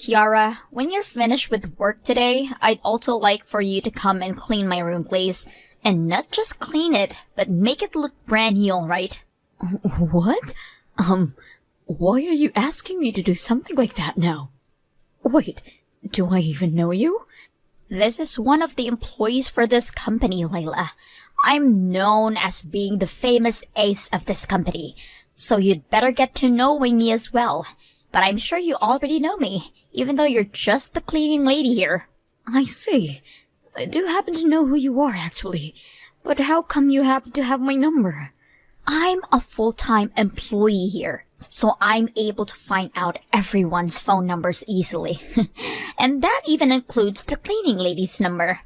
Kiara, when you're finished with work today, I'd also like for you to come and clean my room, please. And not just clean it, but make it look brand new, alright? What? Why are you asking me to do something like that now? Wait, do I even know you? This is one of the employees for this company, Layla. I'm known as being the famous ace of this company, so you'd better get to know me as well. But I'm sure you already know me, even though you're just the cleaning lady here. I see. I do happen to know who you are, actually. But how come you happen to have my number? I'm a full-time employee here, so I'm able to find out everyone's phone numbers easily. And that even includes the cleaning lady's number.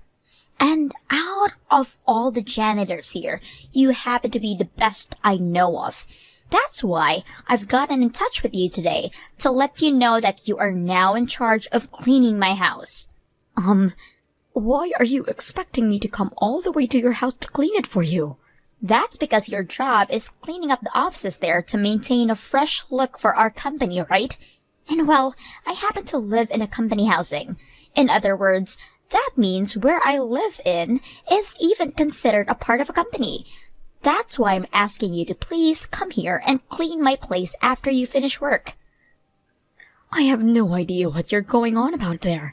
And out of all the janitors here, you happen to be the best I know of. That's why I've gotten in touch with you today, to let you know that you are now in charge of cleaning my house. Why are you expecting me to come all the way to your house to clean it for you? That's because your job is cleaning up the offices there to maintain a fresh look for our company, right? And well, I happen to live in a company housing. In other words, that means where I live in is even considered a part of a company. That's why I'm asking you to please come here and clean my place after you finish work. I have no idea what you're going on about there.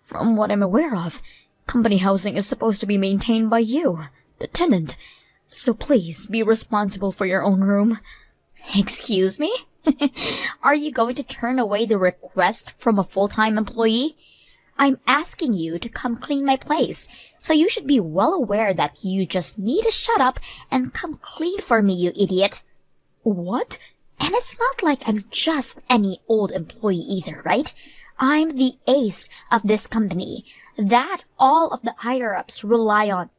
From what I'm aware of, company housing is supposed to be maintained by you, the tenant. So please be responsible for your own room. Excuse me? Are you going to turn away the request from a full-time employee? I'm asking you to come clean my place, so you should be well aware that you just need to shut up and come clean for me, you idiot. What? And it's not like I'm just any old employee either, right? I'm the ace of this company that all of the higher-ups rely on.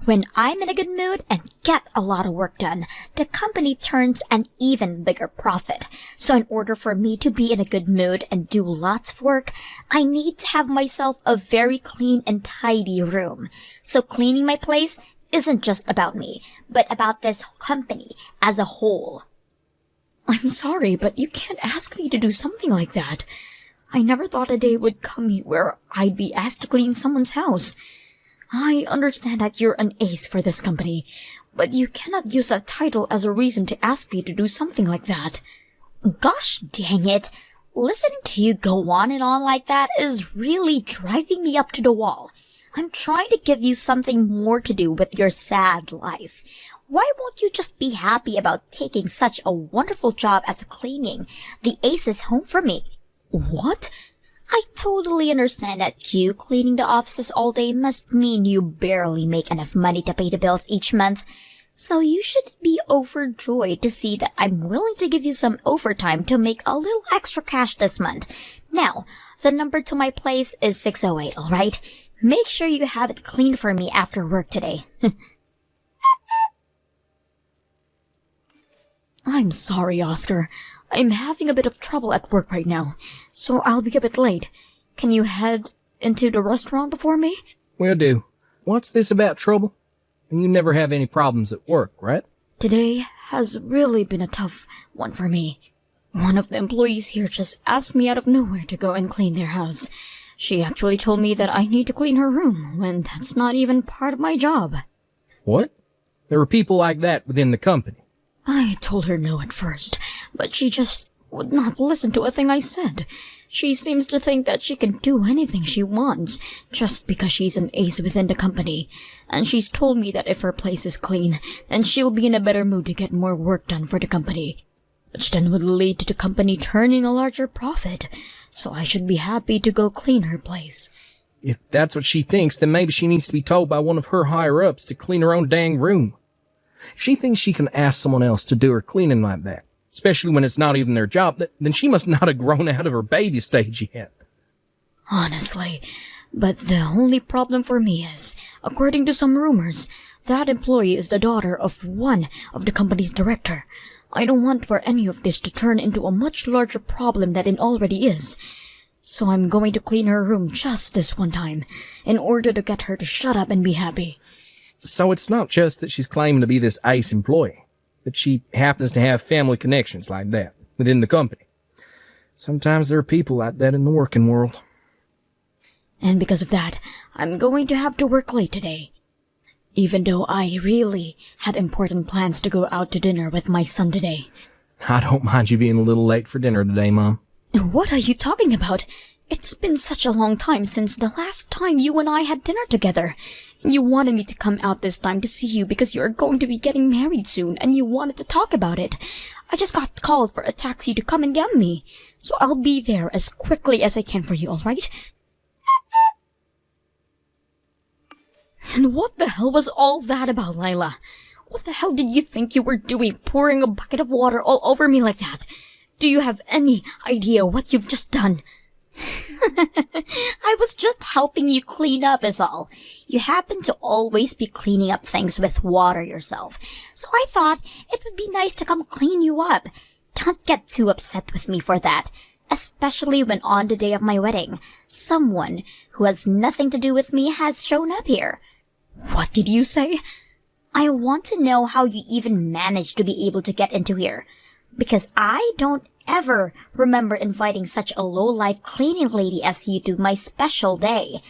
When I'm in a good mood and get a lot of work done, the company turns an even bigger profit. So in order for me to be in a good mood and do lots of work, I need to have myself a very clean and tidy room. So cleaning my place isn't just about me, but about this company as a whole. I'm sorry, but you can't ask me to do something like that. I never thought a day would come where I'd be asked to clean someone's house. I understand that you're an ace for this company, but you cannot use that title as a reason to ask me to do something like that. Gosh dang it! Listening to you go on and on like that is really driving me up to the wall. I'm trying to give you something more to do with your sad life. Why won't you just be happy about taking such a wonderful job as cleaning the Ace's home for me? What? I totally understand that you cleaning the offices all day must mean you barely make enough money to pay the bills each month. So you should be overjoyed to see that I'm willing to give you some overtime to make a little extra cash this month. Now, the number to my place is 608, alright? Make sure you have it cleaned for me after work today. I'm sorry, Oscar. I'm having a bit of trouble at work right now, so I'll be a bit late. Can you head into the restaurant before me? Will do. What's this about trouble? You never have any problems at work, right? Today has really been a tough one for me. One of the employees here just asked me out of nowhere to go and clean their house. She actually told me that I need to clean her room, when that's not even part of my job. What? There are people like that within the company. I told her no at first, but she just would not listen to a thing I said. She seems to think that she can do anything she wants, just because she's an ace within the company. And she's told me that if her place is clean, then she'll be in a better mood to get more work done for the company. Which then would lead to the company turning a larger profit, so I should be happy to go clean her place. If that's what she thinks, then maybe she needs to be told by one of her higher-ups to clean her own dang room. She thinks she can ask someone else to do her cleaning like that, especially when it's not even their job, then she must not have grown out of her baby stage yet. Honestly, but the only problem for me is, according to some rumors, that employee is the daughter of one of the company's director. I don't want for any of this to turn into a much larger problem than it already is. So I'm going to clean her room just this one time, in order to get her to shut up and be happy. So it's not just that she's claiming to be this ace employee, that she happens to have family connections like that within the company. Sometimes there are people like that in the working world. And because of that, I'm going to have to work late today. Even though I really had important plans to go out to dinner with my son today. I don't mind you being a little late for dinner today, Mom. What are you talking about? It's been such a long time since the last time you and I had dinner together. You wanted me to come out this time to see you because you're going to be getting married soon and you wanted to talk about it. I just got called for a taxi to come and get me. So I'll be there as quickly as I can for you, alright? And what the hell was all that about, Lila? What the hell did you think you were doing, pouring a bucket of water all over me like that? Do you have any idea what you've just done? I was just helping you clean up is all. You happen to always be cleaning up things with water yourself. So I thought it would be nice to come clean you up. Don't get too upset with me for that. Especially when on the day of my wedding, someone who has nothing to do with me has shown up here. What did you say? I want to know how you even managed to be able to get into here. Because I don't ever remember inviting such a low-life cleaning lady as you to my special day.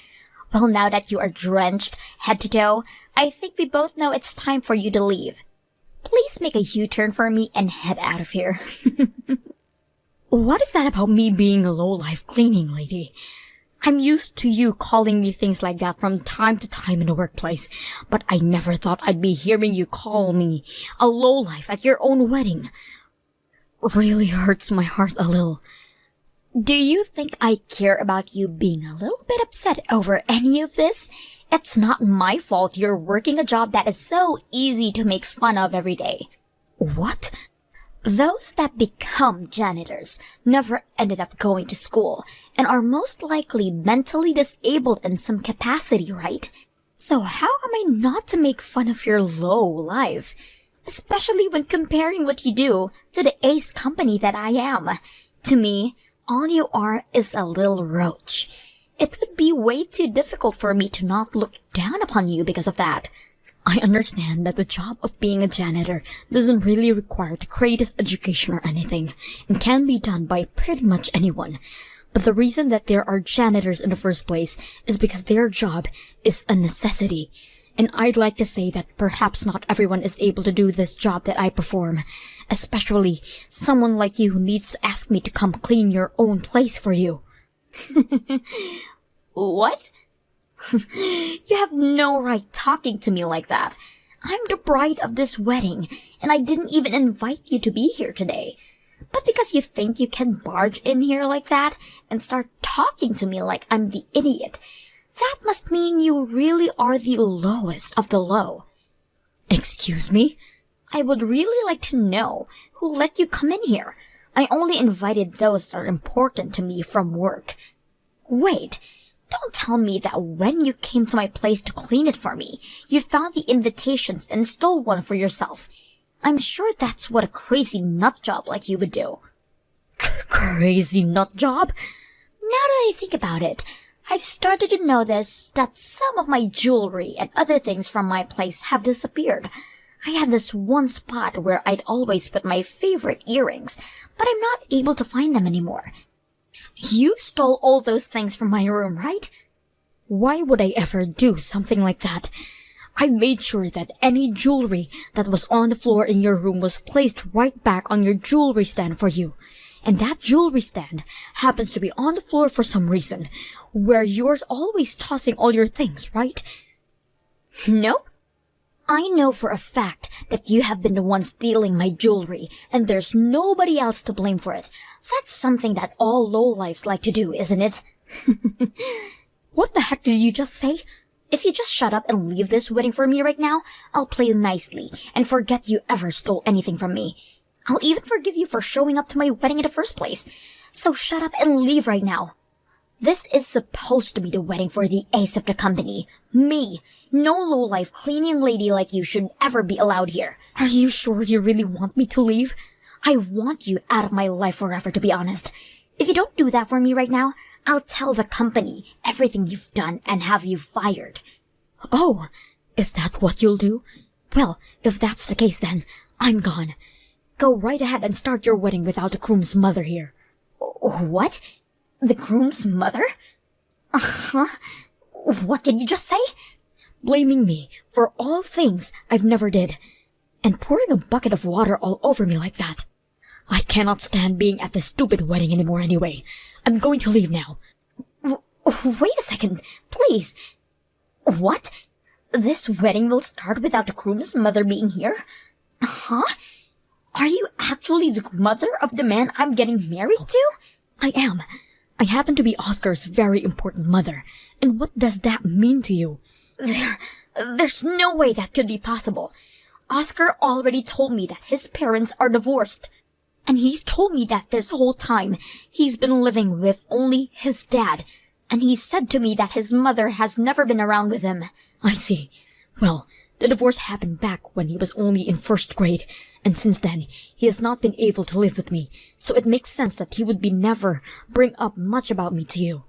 Well, now that you are drenched head to toe, I think we both know it's time for you to leave. Please make a U-turn for me and head out of here. What is that about me being a low-life cleaning lady? I'm used to you calling me things like that from time to time in the workplace, but I never thought I'd be hearing you call me a lowlife at your own wedding. Really hurts my heart a little. Do you think I care about you being a little bit upset over any of this? It's not my fault you're working a job that is so easy to make fun of every day. What? Those that become janitors never ended up going to school and are most likely mentally disabled in some capacity, right? So how am I not to make fun of your low life? Especially when comparing what you do to the ace company that I am. To me, all you are is a little roach. It would be way too difficult for me to not look down upon you because of that. I understand that the job of being a janitor doesn't really require the greatest education or anything, and can be done by pretty much anyone. But the reason that there are janitors in the first place is because their job is a necessity. And I'd like to say that perhaps not everyone is able to do this job that I perform. Especially someone like you who needs to ask me to come clean your own place for you. What? You have no right talking to me like that. I'm the bride of this wedding, and I didn't even invite you to be here today. But because you think you can barge in here like that and start talking to me like I'm the idiot, that must mean you really are the lowest of the low. Excuse me? I would really like to know who let you come in here. I only invited those that are important to me from work. Wait. Don't tell me that when you came to my place to clean it for me, you found the invitations and stole one for yourself. I'm sure that's what a crazy nut job like you would do. Crazy nut job? Now that I think about it, I've started to notice that some of my jewelry and other things from my place have disappeared. I had this one spot where I'd always put my favorite earrings, but I'm not able to find them anymore. You stole all those things from my room, right? Why would I ever do something like that? I made sure that any jewelry that was on the floor in your room was placed right back on your jewelry stand for you. And that jewelry stand happens to be on the floor for some reason, where you're always tossing all your things, right? Nope. I know for a fact that you have been the one stealing my jewelry, and there's nobody else to blame for it. That's something that all lowlifes like to do, isn't it? What the heck did you just say? If you just shut up and leave this wedding for me right now, I'll play nicely and forget you ever stole anything from me. I'll even forgive you for showing up to my wedding in the first place. So shut up and leave right now. This is supposed to be the wedding for the ace of the company. Me. No lowlife cleaning lady like you should ever be allowed here. Are you sure you really want me to leave? I want you out of my life forever, to be honest. If you don't do that for me right now, I'll tell the company everything you've done and have you fired. Oh, is that what you'll do? Well, if that's the case then, I'm gone. Go right ahead and start your wedding without the groom's mother here. What? The groom's mother? Uh-huh. What did you just say? Blaming me for all things I've never did, and pouring a bucket of water all over me like that. I cannot stand being at this stupid wedding anymore anyway. I'm going to leave now. Wait a second, please. What? This wedding will start without the groom's mother being here? Huh? Are you actually the mother of the man I'm getting married to? I am. I happen to be Oscar's very important mother. And what does that mean to you? There's no way that could be possible. Oscar already told me that his parents are divorced. And he's told me that this whole time he's been living with only his dad. And he said to me that his mother has never been around with him. I see. Well, the divorce happened back when he was only in first grade, and since then, he has not been able to live with me, so it makes sense that he would be never bring up much about me to you.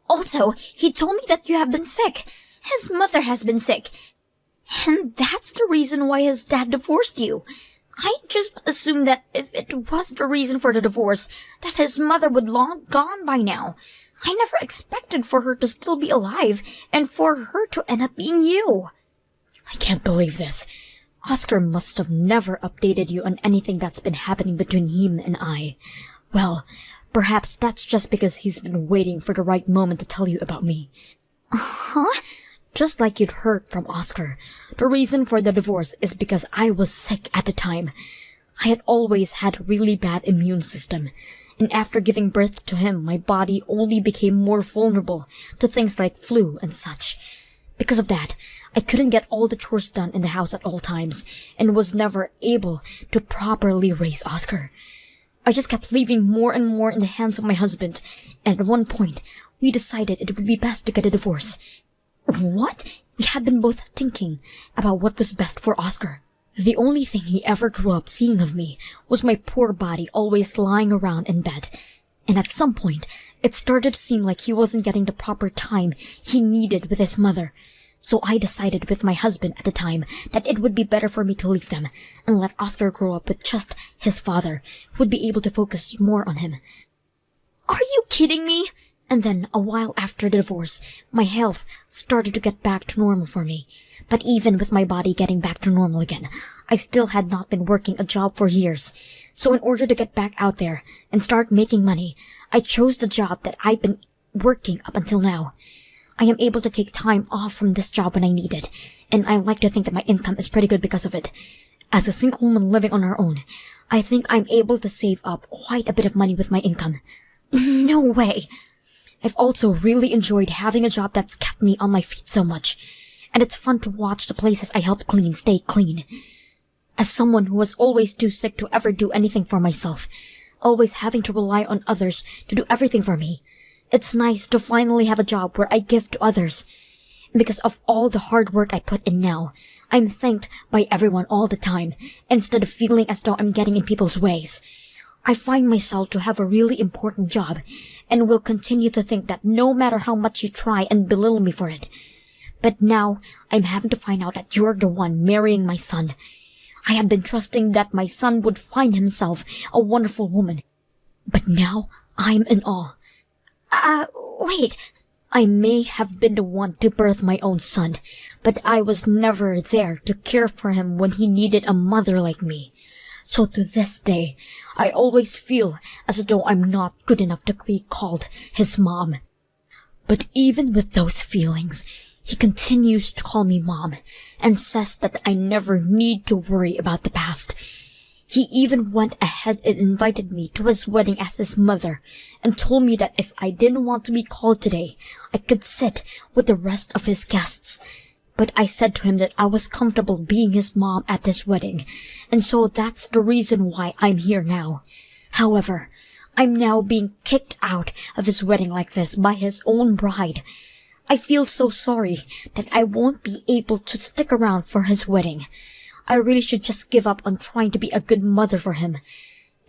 Also, he told me that you have been sick. His mother has been sick. And that's the reason why his dad divorced you. I just assumed that if it was the reason for the divorce, that his mother would long gone by now. I never expected for her to still be alive, and for her to end up being you. I can't believe this. Oscar must have never updated you on anything that's been happening between him and I. Well, perhaps that's just because he's been waiting for the right moment to tell you about me. Huh? Just like you'd heard from Oscar, the reason for the divorce is because I was sick at the time. I had always had a really bad immune system, and after giving birth to him, my body only became more vulnerable to things like flu and such. Because of that, I couldn't get all the chores done in the house at all times, and was never able to properly raise Oscar. I just kept leaving more and more in the hands of my husband, and at one point, we decided it would be best to get a divorce. What? We had been both thinking about what was best for Oscar. The only thing he ever grew up seeing of me was my poor body always lying around in bed, and at some point, it started to seem like he wasn't getting the proper time he needed with his mother. So I decided with my husband at the time that it would be better for me to leave them and let Oscar grow up with just his father, who would be able to focus more on him. Are you kidding me? And then, a while after the divorce, my health started to get back to normal for me. But even with my body getting back to normal again, I still had not been working a job for years. So in order to get back out there and start making money, I chose the job that I've been working up until now. I am able to take time off from this job when I need it, and I like to think that my income is pretty good because of it. As a single woman living on her own, I think I'm able to save up quite a bit of money with my income. No way! I've also really enjoyed having a job that's kept me on my feet so much, and it's fun to watch the places I helped clean stay clean. As someone who was always too sick to ever do anything for myself, always having to rely on others to do everything for me, it's nice to finally have a job where I give to others. And because of all the hard work I put in now, I'm thanked by everyone all the time, instead of feeling as though I'm getting in people's ways. I find myself to have a really important job, and will continue to think that no matter how much you try and belittle me for it. But now, I'm having to find out that you're the one marrying my son. I had been trusting that my son would find himself a wonderful woman. But now, I'm in awe. Wait. I may have been the one to birth my own son, but I was never there to care for him when he needed a mother like me. So to this day, I always feel as though I'm not good enough to be called his mom. But even with those feelings, he continues to call me mom, and says that I never need to worry about the past. He even went ahead and invited me to his wedding as his mother, and told me that if I didn't want to be called today, I could sit with the rest of his guests. But I said to him that I was comfortable being his mom at this wedding, and so that's the reason why I'm here now. However, I'm now being kicked out of his wedding like this by his own bride. I feel so sorry that I won't be able to stick around for his wedding. I really should just give up on trying to be a good mother for him,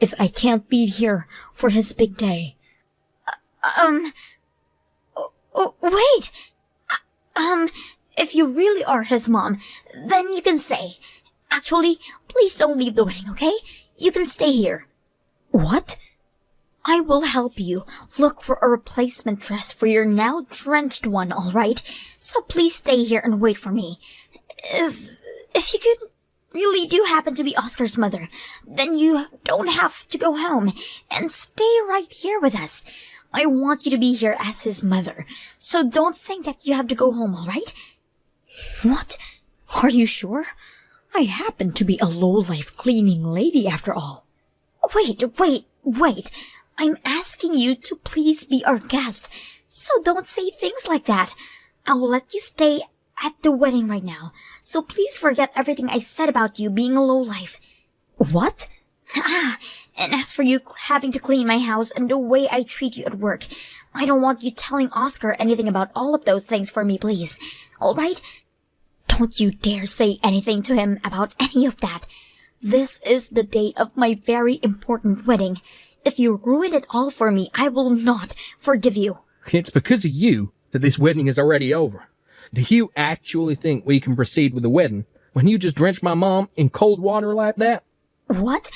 if I can't be here for his big day. Wait! If you really are his mom, then you can stay. Actually, please don't leave the wedding, okay? You can stay here. What? I will help you look for a replacement dress for your now drenched one, alright? So please stay here and wait for me. If you could really do happen to be Oscar's mother, then you don't have to go home and stay right here with us. I want you to be here as his mother, so don't think that you have to go home, alright? What? Are you sure? I happen to be a low-life cleaning lady after all. Wait. I'm asking you to please be our guest, so don't say things like that. I'll let you stay at the wedding right now, so please forget everything I said about you being a lowlife. What? And as for you having to clean my house and the way I treat you at work, I don't want you telling Oscar anything about all of those things for me, please. Alright? Don't you dare say anything to him about any of that. This is the day of my very important wedding. If you ruin it all for me, I will not forgive you. It's because of you that this wedding is already over. Do you actually think we can proceed with the wedding when you just drenched my mom in cold water like that? What?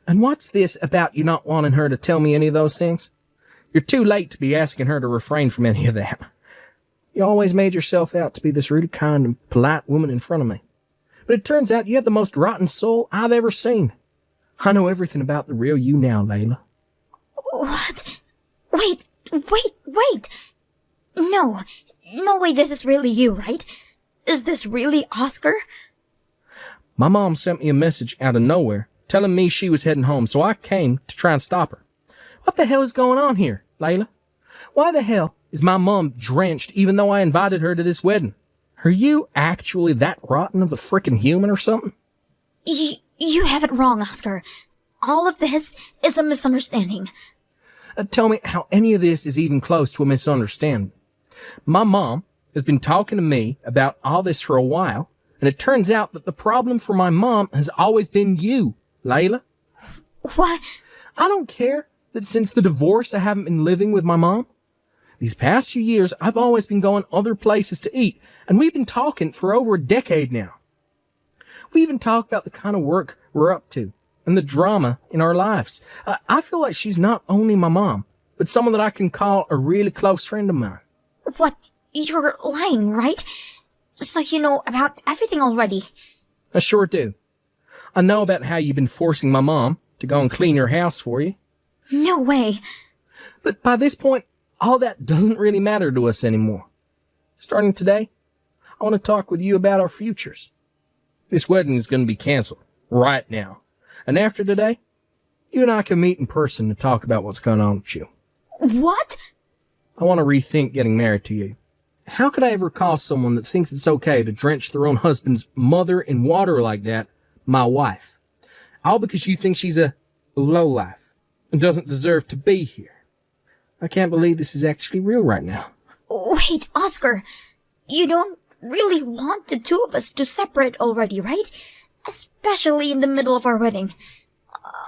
And what's this about you not wanting her to tell me any of those things? You're too late to be asking her to refrain from any of that. You always made yourself out to be this really kind and polite woman in front of me. But it turns out you have the most rotten soul I've ever seen. I know everything about the real you now, Layla. What? Wait. No way this is really you, right? Is this really Oscar? My mom sent me a message out of nowhere telling me she was heading home, so I came to try and stop her. What the hell is going on here, Layla? Why the hell is my mom drenched even though I invited her to this wedding? Are you actually that rotten of a frickin' human or something? You have it wrong, Oscar. All of this is a misunderstanding. Tell me how any of this is even close to a misunderstanding. My mom has been talking to me about all this for a while, and it turns out that the problem for my mom has always been you, Layla. What? I don't care that since the divorce I haven't been living with my mom. These past few years, I've always been going other places to eat, and we've been talking for over a decade now. We even talk about the kind of work we're up to and the drama in our lives. I feel like she's not only my mom, but someone that I can call a really close friend of mine. What? You're lying, right? So you know about everything already. I sure do. I know about how you've been forcing my mom to go and clean your house for you. No way. But by this point, all that doesn't really matter to us anymore. Starting today, I want to talk with you about our futures. This wedding is going to be canceled right now. And after today, you and I can meet in person to talk about what's going on with you. What? I want to rethink getting married to you. How could I ever call someone that thinks it's okay to drench their own husband's mother in water like that my wife? All because you think she's a lowlife and doesn't deserve to be here. I can't believe this is actually real right now. Wait, Oscar. You don't really want the two of us to separate already, right? Especially in the middle of our wedding.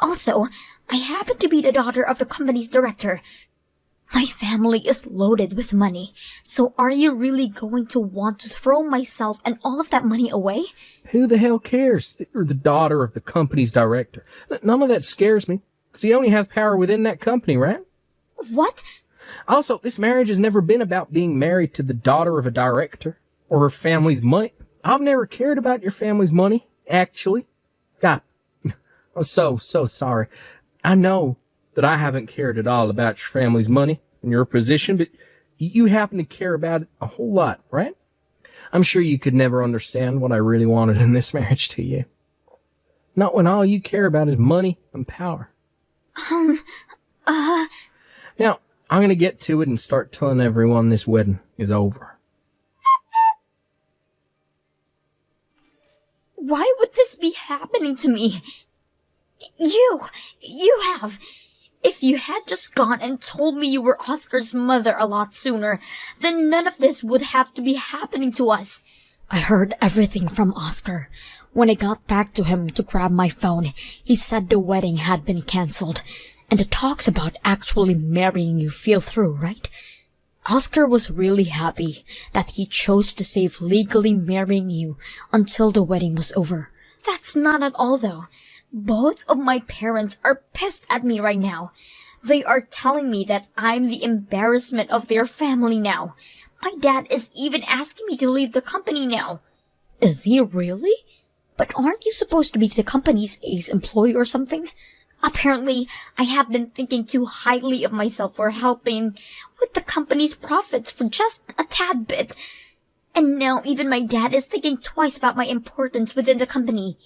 Also, I happen to be the daughter of the company's director. My family is loaded with money, so are you really going to want to throw myself and all of that money away? Who the hell cares that you're the daughter of the company's director? None of that scares me, because he only has power within that company, right? What? Also, this marriage has never been about being married to the daughter of a director or her family's money. I've never cared about your family's money, actually. God, I'm so sorry. I know that I haven't cared at all about your family's money and your position, but you happen to care about it a whole lot, right? I'm sure you could never understand what I really wanted in this marriage to you. Not when all you care about is money and power. Now, I'm going to get to it and start telling everyone this wedding is over. Why would this be happening to me? You have. If you had just gone and told me you were Oscar's mother a lot sooner, then none of this would have to be happening to us. I heard everything from Oscar. When I got back to him to grab my phone, he said the wedding had been cancelled, and the talks about actually marrying you fell through, right? Oscar was really happy that he chose to save legally marrying you until the wedding was over. That's not at all, though. Both of my parents are pissed at me right now. They are telling me that I'm the embarrassment of their family now. My dad is even asking me to leave the company now. Is he really? But aren't you supposed to be the company's ace employee or something? Apparently, I have been thinking too highly of myself for helping with the company's profits for just a tad bit. And now even my dad is thinking twice about my importance within the company.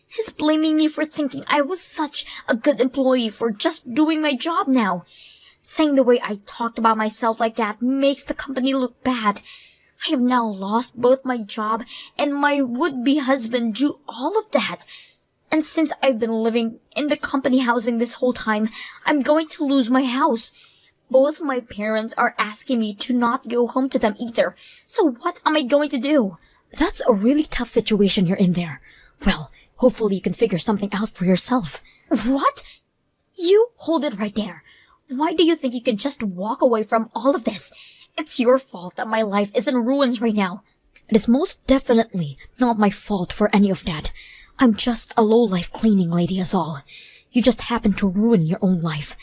He's blaming me for thinking I was such a good employee for just doing my job now. Saying the way I talked about myself like that makes the company look bad. I have now lost both my job and my would-be husband due to all of that. And since I've been living in the company housing this whole time, I'm going to lose my house. Both my parents are asking me to not go home to them either. So what am I going to do? That's a really tough situation you're in there. Well, hopefully you can figure something out for yourself. What? You hold it right there. Why do you think you can just walk away from all of this? It's your fault that my life is in ruins right now. It is most definitely not my fault for any of that. I'm just a low-life cleaning lady is all. You just happen to ruin your own life.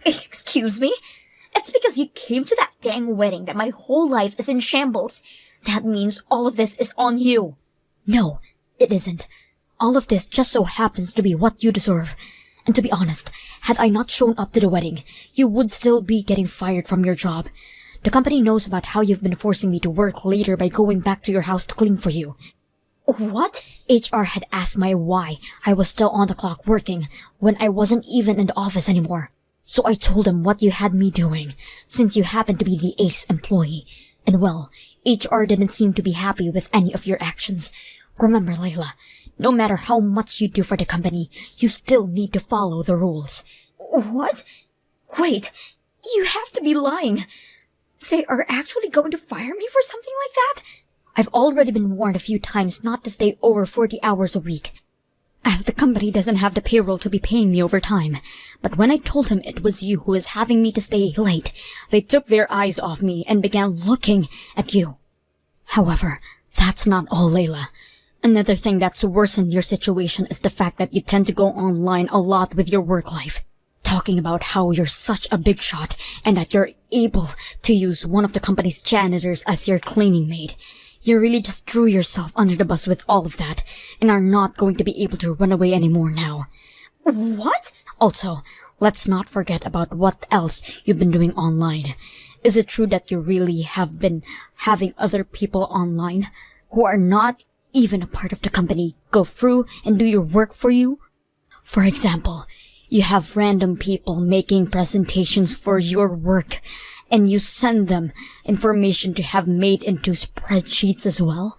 Excuse me? It's because you came to that dang wedding that my whole life is in shambles. That means all of this is on you. No, it isn't. All of this just so happens to be what you deserve. And to be honest, had I not shown up to the wedding, you would still be getting fired from your job. The company knows about how you've been forcing me to work later by going back to your house to clean for you. What? HR had asked my why I was still on the clock working when I wasn't even in the office anymore. So I told them what you had me doing, since you happened to be the ace employee. And well, HR didn't seem to be happy with any of your actions. Remember, Layla, no matter how much you do for the company, you still need to follow the rules. What? Wait, you have to be lying. They are actually going to fire me for something like that? I've already been warned a few times not to stay over 40 hours a week, as the company doesn't have the payroll to be paying me overtime. But when I told him it was you who was having me to stay late, they took their eyes off me and began looking at you. However, that's not all, Layla. Another thing that's worsened your situation is the fact that you tend to go online a lot with your work life, talking about how you're such a big shot and that you're able to use one of the company's janitors as your cleaning maid. You really just threw yourself under the bus with all of that and are not going to be able to run away anymore now. What? Also, let's not forget about what else you've been doing online. Is it true that you really have been having other people online who are not even a part of the company go through and do your work for you? For example, you have random people making presentations for your work, and you send them information to have made into spreadsheets as well.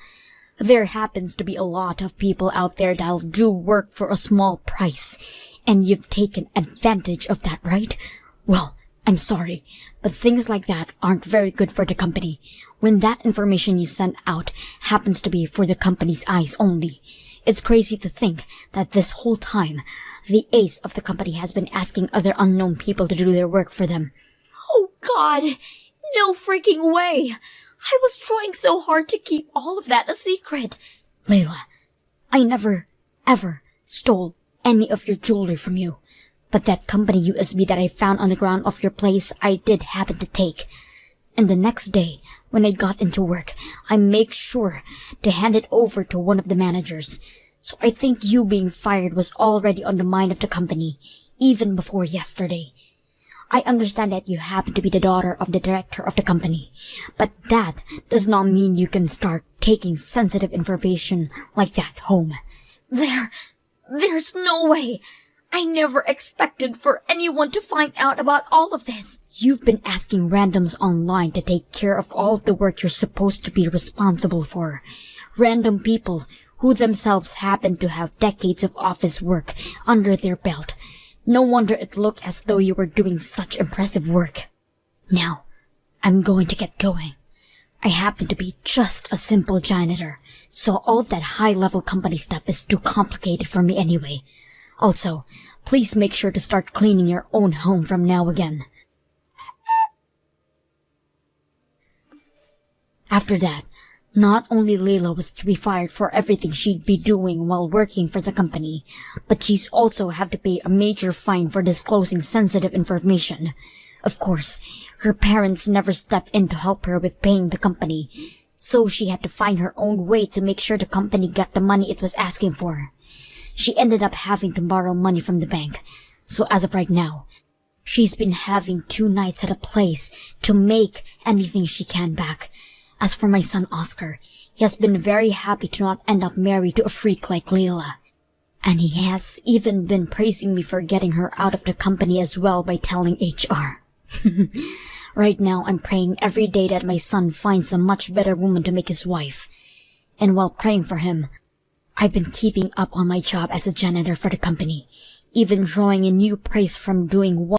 There happens to be a lot of people out there that'll do work for a small price, and you've taken advantage of that, right? Well, I'm sorry, but things like that aren't very good for the company. When that information you send out happens to be for the company's eyes only. It's crazy to think that this whole time, the ace of the company has been asking other unknown people to do their work for them. Oh God, no freaking way. I was trying so hard to keep all of that a secret. Layla, I never, ever stole any of your jewelry from you. But that company USB that I found on the ground of your place, I did happen to take. And the next day, when I got into work, I make sure to hand it over to one of the managers. So I think you being fired was already on the mind of the company, even before yesterday. I understand that you happen to be the daughter of the director of the company, but that does not mean you can start taking sensitive information like that home. There's no way. I never expected for anyone to find out about all of this. You've been asking randoms online to take care of all of the work you're supposed to be responsible for. Random people who themselves happen to have decades of office work under their belt. No wonder it looked as though you were doing such impressive work. Now, I'm going to get going. I happen to be just a simple janitor, so all of that high-level company stuff is too complicated for me anyway. Also, please make sure to start cleaning your own home from now again. After that, Not only Layla was to be fired for everything she'd be doing while working for the company, but she's also have to pay a major fine for disclosing sensitive information. Of course, her parents never stepped in to help her with paying the company, so she had to find her own way to make sure the company got the money it was asking for. She ended up having to borrow money from the bank, so as of right now, she's been having 2 nights at a place to make anything she can back. As for my son Oscar, he has been very happy to not end up married to a freak like Layla. And he has even been praising me for getting her out of the company as well by telling HR. Right now, I'm praying every day that my son finds a much better woman to make his wife. And while praying for him, I've been keeping up on my job as a janitor for the company, even drawing in new praise from doing